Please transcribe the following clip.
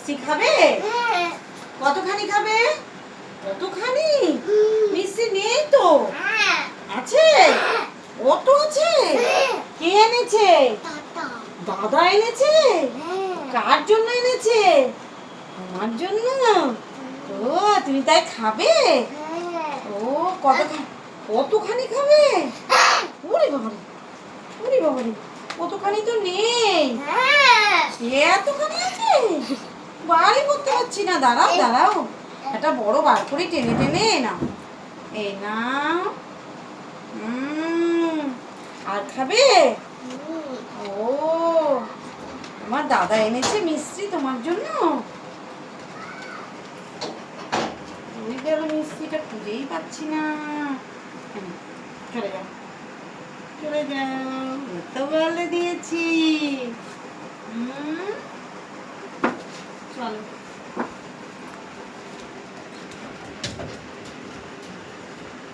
মিষ্টি খাবে? কতখানি খাবে? কতখানি? মিষ্টি নেই তো। আছে? কত আছে? কে এনেছে? দাদা এনেছে? কার জন্য এনেছে? আমার জন্য? ও তুমি তাই খাবে? ও কতখানি খাবে? ওরে বাবারে, ওরে বাবারে, কতখানি তো নেই। এতখানি আছে? বাড়ি করতে পারছি না, দাঁড়াও দাঁড়াও, একটা বড় বার করে টেনে টেনে নাও, এই নাও। আর খাবে? ও আমার দাদা এনেছে মিষ্টি তোমার জন্য। ওই গেল মিষ্টিটা, খুঁজেই পাচ্ছি না। চলে যাও, চলে যাও, তো বলে দিয়েছি। চলো।